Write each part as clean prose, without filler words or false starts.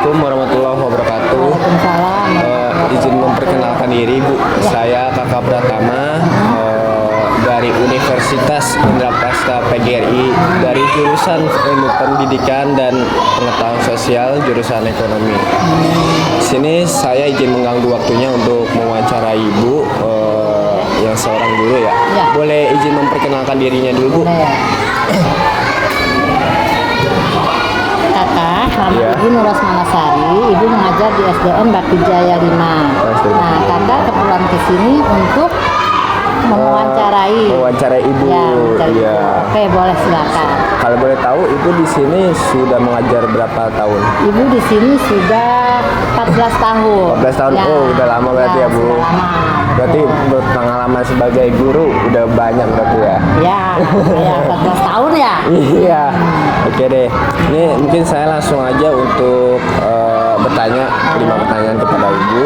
Assalamualaikum warahmatullahi wabarakatuh. Waalaikumsalam. Izin memperkenalkan diri, Bu. Saya Kakak Pratama dari Universitas Indraprasta PGRI dari jurusan Ilmu Pendidikan dan Pengetahuan Sosial jurusan Ekonomi. Sini saya izin mengganggu waktunya untuk mewawancarai Ibu yang seorang guru ya. Boleh izin memperkenalkan dirinya dulu, Bu? Kakak, nama Ibu Nuras Manasari, Ibu mengajar di SDN Bakti Jaya 5. Nah, kakak keperluan ke sini untuk mewawancarai Ibu. Iya. Oke, boleh silakan. Kalau boleh tahu, Ibu di sini sudah mengajar berapa tahun? Ibu di sini sudah 14 tahun. 14 tahun. Ya. Oh, udah lama berarti ya, Bu. Sudah lama. Berarti berpengalaman sebagai guru udah banyak berarti ya? Ya, 14 tahun ya. Iya. Oke deh. Ini mungkin saya langsung aja untuk bertanya 5 pertanyaan kepada Ibu.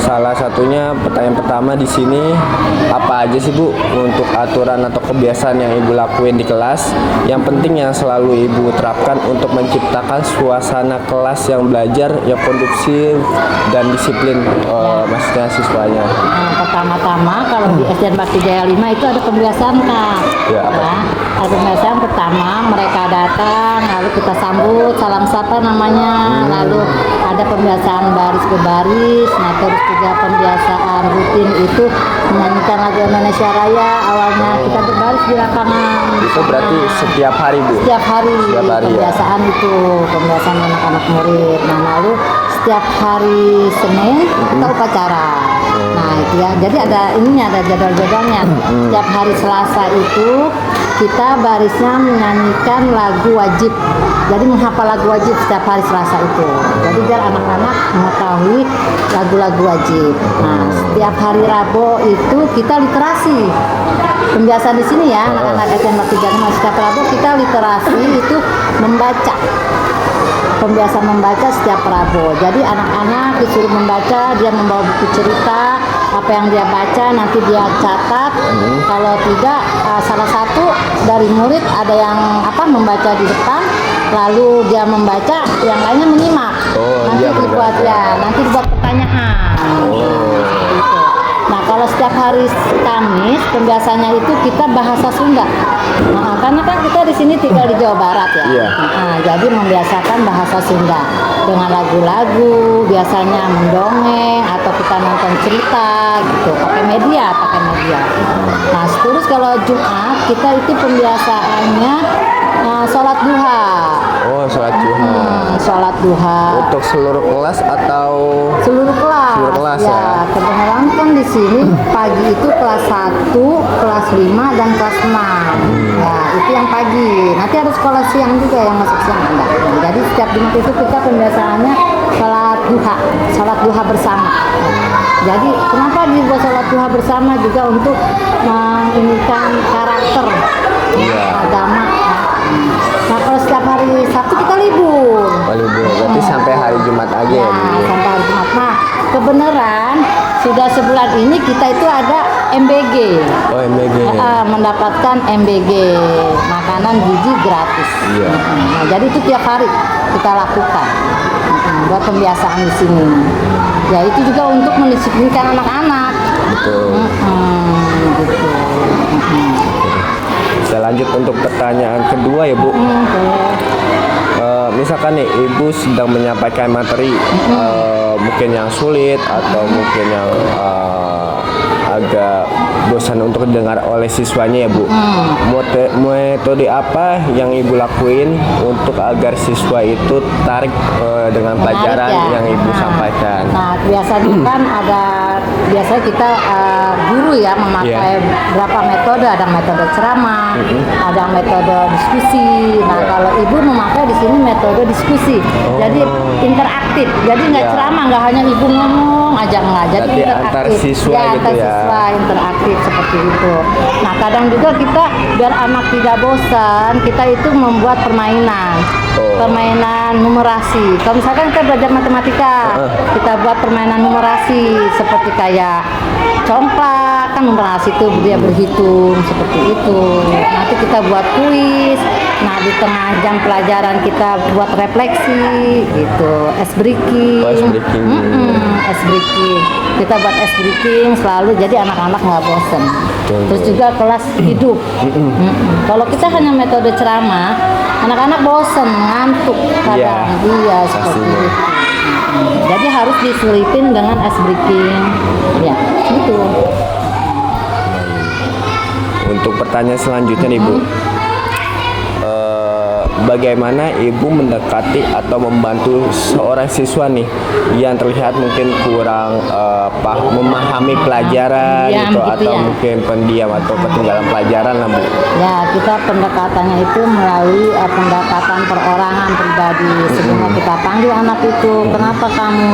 Salah satunya pertanyaan pertama di sini, apa aja sih Bu untuk aturan atau kebiasaan yang Ibu lakuin di kelas? Yang penting yang selalu Ibu terapkan untuk menciptakan suasana kelas yang belajar yang kondusif dan disiplin, maksudnya siswanya. Nah, pertama-tama kalau di SDN Bakti Jaya 5 itu ada pembiasaan, Kak. Ya, apa? Ada pembiasaan pertama, mereka datang, lalu kita sambut, salam sapa namanya, lalu ada pembiasaan baris ke baris, nah terus juga pembiasaan rutin itu menyanyikan lagu Indonesia Raya, awalnya kita berbaris di lapangan. Itu berarti setiap hari, Bu? Setiap hari pembiasaan ya? Itu, pembiasaan anak-anak murid. Nah lalu setiap hari Senin kita upacara. Nah itu ya, jadi ada ininya, ada jadwal-jadwalnya. Setiap hari Selasa itu kita barisnya menyanyikan lagu wajib. Jadi menghafal lagu wajib setiap hari Selasa itu. Jadi biar anak-anak mengetahui lagu-lagu wajib. Nah setiap hari Rabu itu kita literasi. Pembiasaan di sini ya, anak-anak SDN Bakti Jaya 5 setiap Rabu kita literasi itu membaca. Pembiasaan membaca setiap Rabu. Jadi anak-anak disuruh membaca, dia membawa buku cerita, apa yang dia baca nanti dia catat. Kalau tidak, salah satu dari murid ada yang membaca di depan, lalu dia membaca, yang lainnya menyimak. Nanti dibuat pertanyaan. Gitu. Nah kalau setiap hari Kamis pembiasaannya itu kita bahasa Sunda. Nah, karena kan kita di sini tinggal di Jawa Barat ya. Nah, jadi membiasakan bahasa Sunda dengan lagu-lagu, biasanya mendongeng atau kita nonton cerita gitu, pakai media. Nah terus kalau Jumat kita itu pembiasaannya sholat duha. Oh, sholat duha. Sholat duha. Untuk seluruh kelas atau? Seluruh kelas. Seluruh kelas ya. Kebenaran kan di sini pagi itu kelas 1, kelas 5 dan kelas 6. Ya, itu yang pagi. Nanti ada sekolah siang juga yang masuk siang ada. Nah, jadi setiap Jumat itu kita pembiasaannya sholat duha bersama. Jadi kenapa dibuat sholat duha bersama juga untuk menginikan karakter agama. Nah kalau setiap hari Sabtu kita libur. Berarti sampai hari Jumat aja ya? Sampai hari Jumat. Nah kebenaran sudah sebulan ini kita itu ada MBG. Oh MBG. Mendapatkan MBG, makanan gizi gratis. Nah jadi itu tiap hari kita lakukan buat pembiasaan di sini. Ya itu juga untuk mendisiplinkan anak-anak. Betul. Gitu. Saya lanjut untuk pertanyaan kedua ya Bu. Misalkan nih Ibu sedang menyampaikan materi mungkin yang sulit atau mungkin yang agak bosan untuk didengar oleh siswanya ya Bu. Metode apa yang Ibu lakuin untuk agar siswa itu tarik dengan pelajaran yang Ibu sampaikan? Nah biasanya kan biasanya kita guru ya memakai berapa metode, ada metode ceramah, ada metode diskusi. Nah kalau Ibu memakai di sini metode diskusi, jadi interaktif. Jadi nggak ceramah, nggak hanya Ibu ngomong aja, nggak. Jadi interaktif. Antar siswa antar siswa interaktif seperti itu. Nah kadang juga kita biar anak tidak bosan, kita itu membuat permainan. Permainan numerasi. Kalau misalkan kita belajar matematika, kita buat permainan numerasi seperti kayak congklak, kan numerasi itu dia berhitung seperti itu. Nanti kita buat kuis, Nah di tengah jam pelajaran kita buat refleksi gitu, ice breaking. Oh, ice breaking. Ice breaking. Kita buat ice breaking selalu, jadi anak-anak nggak bosen. Betul. Terus juga kelas hidup. Kalau kita hanya metode ceramah, anak-anak bosen, ngantuk kadang. Iya seperti pastinya. itu. Jadi harus diselipin dengan ice breaking. Ya, gitu. Untuk pertanyaan selanjutnya nih Bu, bagaimana Ibu mendekati atau membantu seorang siswa nih yang terlihat mungkin kurang memahami pelajaran Pendiam gitu, gitu atau ya. mungkin pendiam atau ketinggalan pelajaran lah Bu? Ya, kita pendekatannya itu melalui pendekatan perorangan pribadi. Sebelumnya kita panggil anak itu, kenapa kamu,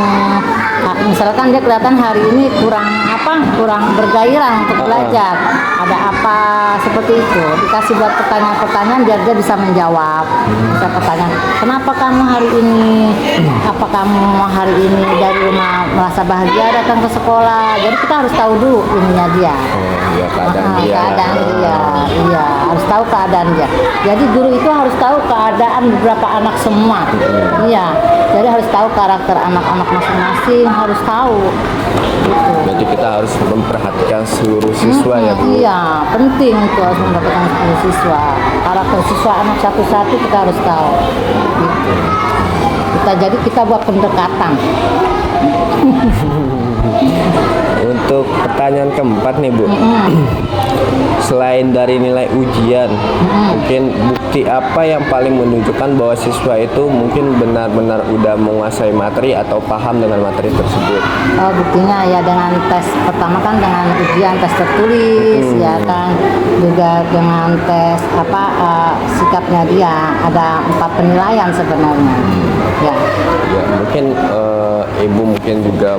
misalkan dia kelihatan hari ini kurang bergairah untuk belajar. Ada apa seperti itu? Dikasih buat pertanyaan-pertanyaan biar dia bisa menjawab. Bisa pertanyaan, kenapa kamu hari ini? Apa kamu hari ini dari rumah merasa bahagia datang ke sekolah? Jadi kita harus tahu dulu ininya dia. Oh ya, keadaan dia. Keadaan dia, iya harus tahu keadaan dia. Jadi guru itu harus tahu keadaan beberapa anak semua, iya. Jadi harus tahu karakter anak-anak masing-masing, harus tahu. Gitu. Berarti kita harus memperhatikan seluruh siswa ya Bu? Iya, penting itu harus mendapatkan seluruh siswa. Karakter siswa anak satu-satu kita harus tahu. Gitu. Kita buat pendekatan. Untuk pertanyaan keempat nih Bu, selain dari nilai ujian, mungkin bukti apa yang paling menunjukkan bahwa siswa itu mungkin benar-benar udah menguasai materi atau paham dengan materi tersebut? Oh, buktinya ya dengan tes pertama kan dengan ujian tes tertulis ya kan, juga dengan tes sikapnya dia, ada 4 penilaian sebenarnya. Ya. Ya mungkin Ibu mungkin juga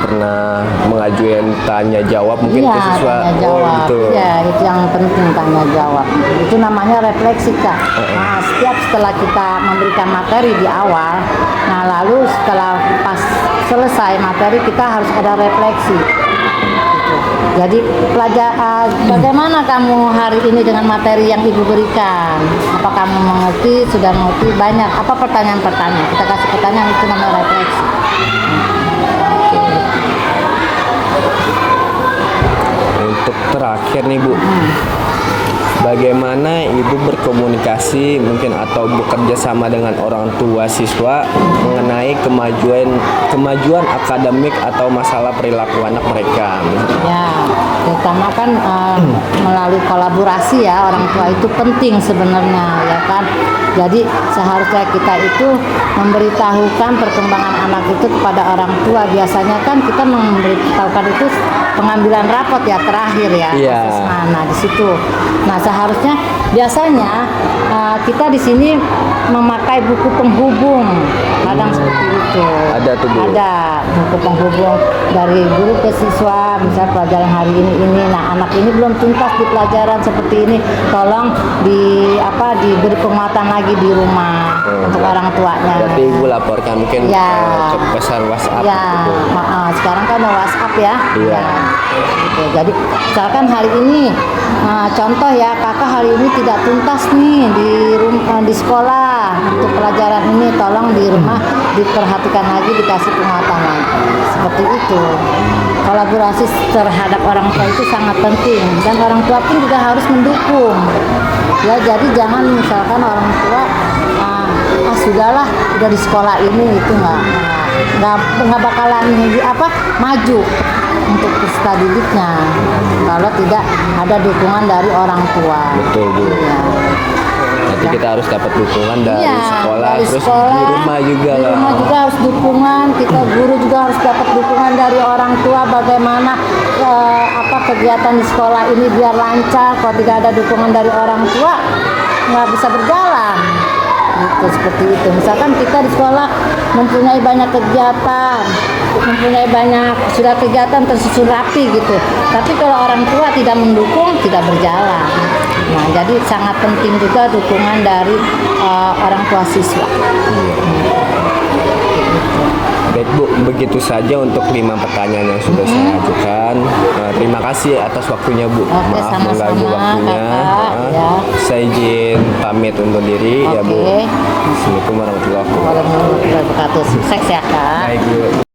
pernah mengajukan tanya jawab mungkin Iya, ke siswa. tanya jawab. Oh gitu. Iya, itu yang penting, tanya jawab. Itu namanya refleksi Kak. Nah, setelah kita memberikan materi di awal, nah lalu setelah pas selesai materi kita harus ada refleksi. Gitu. Jadi bagaimana kamu hari ini dengan materi yang Ibu berikan? Apa kamu mengerti? Sudah mengerti? Banyak. Apa pertanyaan-pertanyaan? Kita kasih pertanyaan, itu namanya refleksi. Untuk terakhir nih Bu, bagaimana Ibu berkomunikasi mungkin atau bekerja sama dengan orang tua siswa mengenai kemajuan akademik atau masalah perilaku anak mereka? Ya, terutama kan melalui kolaborasi ya, orang tua itu penting sebenarnya ya kan. Jadi seharusnya kita itu memberitahukan perkembangan anak itu kepada orang tua. Biasanya kan kita memberitahukan itu pengambilan rapot ya terakhir ya. Iya. Nah di situ. Nah seharusnya biasanya kita di sini memakai buku penghubung, kadang seperti itu. Ada tuh Bu. Ada buku penghubung dari guru ke siswa, misalnya pelajaran hari ini. Nah anak ini belum tuntas di pelajaran seperti ini, tolong diberi penguatan lagi di rumah untuk orang tuanya. Berarti Ibu laporkan mungkin ke pesan WhatsApp Ya, gitu. sekarang kan ada WhatsApp ya. Iya. Ya, gitu. Jadi misalkan hari ini, contoh ya, kakak hari ini tidak tuntas nih di sekolah untuk pelajaran ini, tolong di rumah diperhatikan lagi, dikasih penguatan lagi. Seperti itu. Kolaborasi terhadap orang tua itu sangat penting, dan orang tua pun juga harus mendukung. Ya, jadi jangan misalkan orang tua sudahlah, udah di sekolah ini itu nggak bakalan maju untuk peserta didiknya kalau tidak ada dukungan dari orang tua. Betul Bu. Ya. Nanti kita harus dapat dukungan dari Iya, sekolah, dari terus sekolah, di rumah juga di lah. rumah juga harus dukungan, kita guru juga harus dapat dukungan dari orang tua, bagaimana kegiatan di sekolah ini biar lancar. Kalau tidak ada dukungan dari orang tua nggak bisa berjalan gitu, seperti itu. Misalkan kita di sekolah mempunyai banyak kegiatan, sudah kegiatan tersusun rapi gitu, tapi kalau orang tua tidak mendukung, tidak berjalan. Nah, jadi sangat penting juga dukungan dari orang tua siswa. Baik Bu, begitu saja untuk 5 pertanyaan yang sudah saya ajukan. Terima kasih atas waktunya Bu. Oke, Maaf sama-sama, mengganggu waktunya. Kakak, ya. Saya izin pamit undur diri ya Bu. Oke. Assalamualaikum warahmatullahi wabarakatuh. Warahmatullahi wabarakatuh. Sukses ya Kak. Baik Bu.